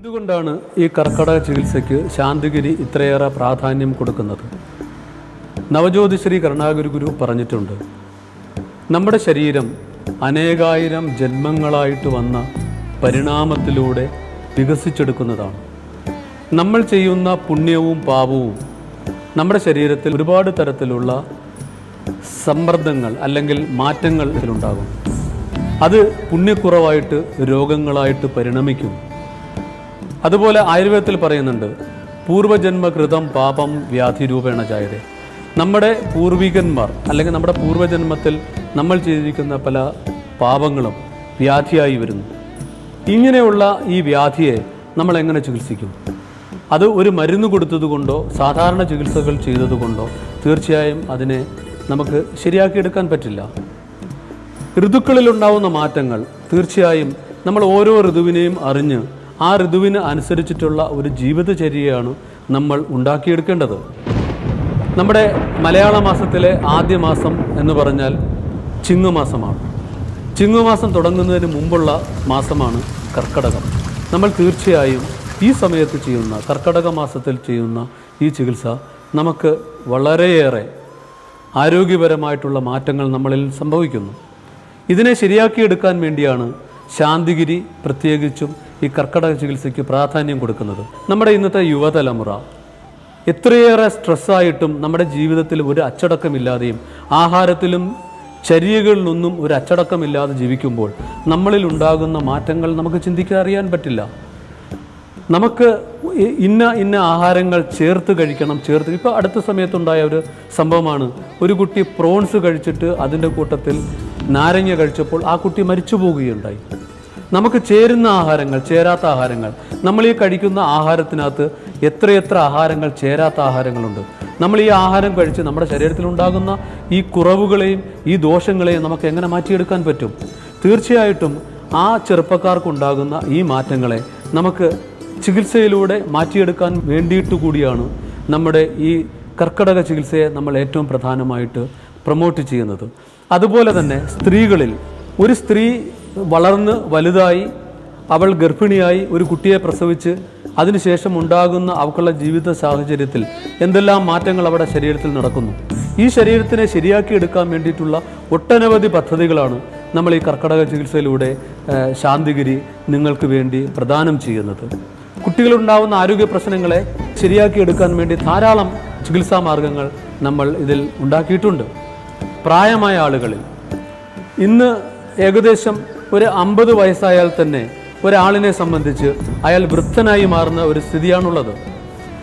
എന്തുകൊണ്ടാണ് ഈ കർക്കടക ചികിത്സയ്ക്ക് ശാന്തിഗിരി ഇത്രയേറെ പ്രാധാന്യം കൊടുക്കുന്നത്? നവജ്യോതിശ്രീ കരുണാകരഗുരു പറഞ്ഞിട്ടുണ്ട്, നമ്മുടെ ശരീരം അനേകായിരം ജന്മങ്ങളായിട്ട് വന്ന പരിണാമത്തിലൂടെ വികസിച്ചെടുക്കുന്നതാണ്. നമ്മൾ ചെയ്യുന്ന പുണ്യവും പാപവും നമ്മുടെ ശരീരത്തിൽ ഒരുപാട് തരത്തിലുള്ള സമ്മർദ്ദങ്ങൾ അല്ലെങ്കിൽ മാറ്റങ്ങൾ ഇതിലുണ്ടാകും. അത് പുണ്യക്കുറവായിട്ട് രോഗങ്ങളായിട്ട് പരിണമിക്കും. അതുപോലെ ആയുർവേദത്തിൽ പറയുന്നുണ്ട്, പൂർവജന്മകൃതം പാപം വ്യാധി രൂപേണ ജായതേ. നമ്മുടെ പൂർവികന്മാർ അല്ലെങ്കിൽ നമ്മുടെ പൂർവജന്മത്തിൽ നമ്മൾ ചെയ്തിരിക്കുന്ന പല പാപങ്ങളും വ്യാധിയായി വരുന്നു. ഇങ്ങനെയുള്ള ഈ വ്യാധിയെ നമ്മൾ എങ്ങനെ ചികിത്സിക്കും? അത് ഒരു മരുന്ന് കൊടുത്തതുകൊണ്ടോ സാധാരണ ചികിത്സകൾ ചെയ്തതുകൊണ്ടോ തീർച്ചയായും അതിനെ നമുക്ക് ശരിയാക്കിയെടുക്കാൻ പറ്റില്ല. ഋതുക്കളിലുണ്ടാവുന്ന മാറ്റങ്ങൾ തീർച്ചയായും നമ്മൾ ഓരോ ഋതുവിനെയും അറിഞ്ഞ് ആ ഋതുവിന് അനുസരിച്ചിട്ടുള്ള ഒരു ജീവിതചര്യയാണ് നമ്മൾ ഉണ്ടാക്കിയെടുക്കേണ്ടത്. നമ്മുടെ മലയാള മാസത്തിലെ ആദ്യ മാസം എന്ന് പറഞ്ഞാൽ ചിങ്ങമാസമാണ്. ചിങ്ങമാസം തുടങ്ങുന്നതിന് മുമ്പുള്ള മാസമാണ് കർക്കടകം. നമ്മൾ തീർച്ചയായും ഈ സമയത്ത് ചെയ്യുന്ന കർക്കടക മാസത്തിൽ ചെയ്യുന്ന ഈ ചികിത്സ നമുക്ക് വളരെയേറെ ആരോഗ്യപരമായിട്ടുള്ള മാറ്റങ്ങൾ നമ്മളിൽ സംഭവിക്കുന്നു. ഇതിനെ ശരിയാക്കിയെടുക്കാൻ വേണ്ടിയാണ് ശാന്തിഗിരി പ്രത്യേകിച്ചും ഈ കർക്കടക ചികിത്സയ്ക്ക് പ്രാധാന്യം കൊടുക്കുന്നത്. നമ്മുടെ ഇന്നത്തെ യുവതലമുറ എത്രയേറെ സ്ട്രെസ്സായിട്ടും നമ്മുടെ ജീവിതത്തിൽ ഒരു അച്ചടക്കമില്ലാതെയും ആഹാരത്തിലും ചര്യകളിലൊന്നും ഒരു അച്ചടക്കമില്ലാതെ ജീവിക്കുമ്പോൾ നമ്മളിൽ ഉണ്ടാകുന്ന മാറ്റങ്ങൾ നമുക്ക് ചിന്തിക്കാൻ അറിയാൻ പറ്റില്ല. നമുക്ക് ഇന്ന ആഹാരങ്ങൾ ചേർത്ത് കഴിക്കണം. ഇപ്പോൾ അടുത്ത സമയത്തുണ്ടായ ഒരു സംഭവമാണ്, ഒരു കുട്ടി പ്രോൺസ് കഴിച്ചിട്ട് അതിൻ്റെ കൂട്ടത്തിൽ നാരങ്ങ കഴിച്ചപ്പോൾ ആ കുട്ടി മരിച്ചു പോവുകയുണ്ടായി. നമുക്ക് ചേരുന്ന ആഹാരങ്ങൾ, ചേരാത്ത ആഹാരങ്ങൾ, നമ്മൾ ഈ കഴിക്കുന്ന ആഹാരത്തിനകത്ത് എത്രയെത്ര ആഹാരങ്ങൾ ചേരാത്ത ആഹാരങ്ങളുണ്ട്. നമ്മൾ ഈ ആഹാരം കഴിച്ച് നമ്മുടെ ശരീരത്തിലുണ്ടാകുന്ന ഈ കുറവുകളെയും ഈ ദോഷങ്ങളെയും നമുക്ക് എങ്ങനെ മാറ്റിയെടുക്കാൻ പറ്റും? തീർച്ചയായിട്ടും ആ ചെറുപ്പക്കാർക്കുണ്ടാകുന്ന ഈ മാറ്റങ്ങളെ നമുക്ക് ചികിത്സയിലൂടെ മാറ്റിയെടുക്കാൻ വേണ്ടിയിട്ട് കൂടിയാണ് നമ്മുടെ ഈ കർക്കടക ചികിത്സയെ നമ്മൾ ഏറ്റവും പ്രധാനമായിട്ട് പ്രൊമോട്ട് ചെയ്യുന്നത്. അതുപോലെ തന്നെ സ്ത്രീകളിൽ ഒരു സ്ത്രീ വളർന്ന് വലുതായി അവൾ ഗർഭിണിയായി ഒരു കുട്ടിയെ പ്രസവിച്ച് അതിനുശേഷം ഉണ്ടാകുന്ന അവൾക്കുള്ള ജീവിത സാഹചര്യത്തിൽ എന്തെല്ലാം മാറ്റങ്ങൾ അവരുടെ ശരീരത്തിൽ നടക്കുന്നു. ഈ ശരീരത്തിനെ ശരിയാക്കിയെടുക്കാൻ വേണ്ടിയിട്ടുള്ള ഒട്ടനവധി പദ്ധതികളാണ് നമ്മൾ ഈ കർക്കടക ചികിത്സയിലൂടെ ശാന്തിഗിരി നിങ്ങൾക്ക് വേണ്ടി പ്രദാനം ചെയ്യുന്നത്. കുട്ടികളുണ്ടാകുന്ന ആരോഗ്യ പ്രശ്നങ്ങളെ ശരിയാക്കിയെടുക്കാൻ വേണ്ടി ധാരാളം ചികിത്സാ മാർഗങ്ങൾ നമ്മൾ ഇതിൽ ഉണ്ടാക്കിയിട്ടുണ്ട്. പ്രായമായ ആളുകളിൽ ഇന്ന് ഏകദേശം ഒരു 50 വയസ്സായാൽ തന്നെ ഒരാളിനെ സംബന്ധിച്ച് അയാൾ വൃദ്ധനായി മാറുന്ന ഒരു സ്ഥിതിയാണുള്ളത്.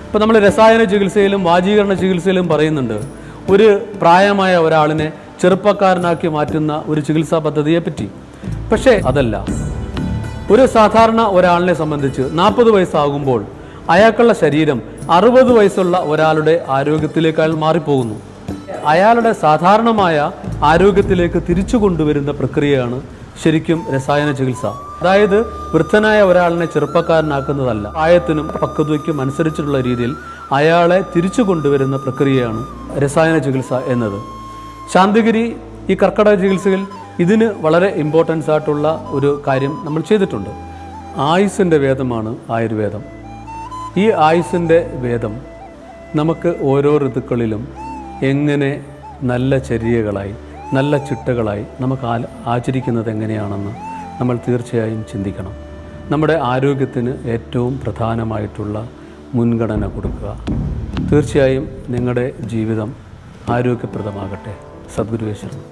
ഇപ്പോൾ നമ്മൾ രസായന ചികിത്സയിലും വാജീകരണ ചികിത്സയിലും പറയുന്നുണ്ട്, ഒരു പ്രായമായ ഒരാളിനെ ചെറുപ്പക്കാരനാക്കി മാറ്റുന്ന ഒരു ചികിത്സാ പദ്ധതിയെപ്പറ്റി. പക്ഷേ അതല്ല, ഒരു സാധാരണ ഒരാളിനെ സംബന്ധിച്ച് 40 വയസ്സാകുമ്പോൾ അയാൾക്കുള്ള ശരീരം 60 വയസ്സുള്ള ഒരാളുടെ ആരോഗ്യത്തിലേക്ക് അയാൾ മാറിപ്പോകുന്നു. അയാളുടെ സാധാരണമായ ആരോഗ്യത്തിലേക്ക് തിരിച്ചു കൊണ്ടുവരുന്ന പ്രക്രിയയാണ് ശരിക്കും രസായന ചികിത്സ. അതായത് വൃദ്ധനായ ഒരാളിനെ ചെറുപ്പക്കാരനാക്കുന്നതല്ല, പ്രായത്തിനും പക്വതയ്ക്കും അനുസരിച്ചിട്ടുള്ള രീതിയിൽ അയാളെ തിരിച്ചു കൊണ്ടുവരുന്ന പ്രക്രിയയാണ് രസായന ചികിത്സ എന്നത്. ശാന്തിഗിരി ഈ കർക്കടക ചികിത്സയിൽ ഇതിന് വളരെ ഇമ്പോർട്ടൻസ് ആയിട്ടുള്ള ഒരു കാര്യം നമ്മൾ ചെയ്തിട്ടുണ്ട്. ആയുസ്സിൻ്റെ വേദമാണ് ആയുർവേദം. ഈ ആയുസ്സിൻ്റെ വേദം നമുക്ക് ഓരോ ഋതുക്കളിലും എങ്ങനെ നല്ല ചര്യകളായി നല്ല ചിട്ടകളായി നമുക്ക് ആചരിക്കുന്നത് എങ്ങനെയാണെന്ന് നമ്മൾ തീർച്ചയായും ചിന്തിക്കണം. നമ്മുടെ ആരോഗ്യത്തിന് ഏറ്റവും പ്രധാനമായിട്ടുള്ള മുൻഗണന കൊടുക്കുക. തീർച്ചയായും നിങ്ങളുടെ ജീവിതം ആരോഗ്യപ്രദമാകട്ടെ. സദ്ഗുരുവേ ശരണം.